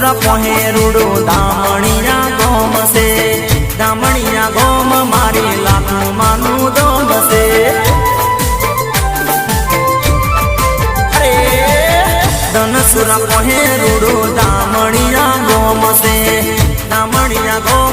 ધનસુરા પહેરુડો દામણિયા ગોમ છે દામણિયા ગોમ મારી લાખું માનું દોમ છે ધનસુરા પહેરુડો દામણિયા ગોમ છે દામણિયા ગોમ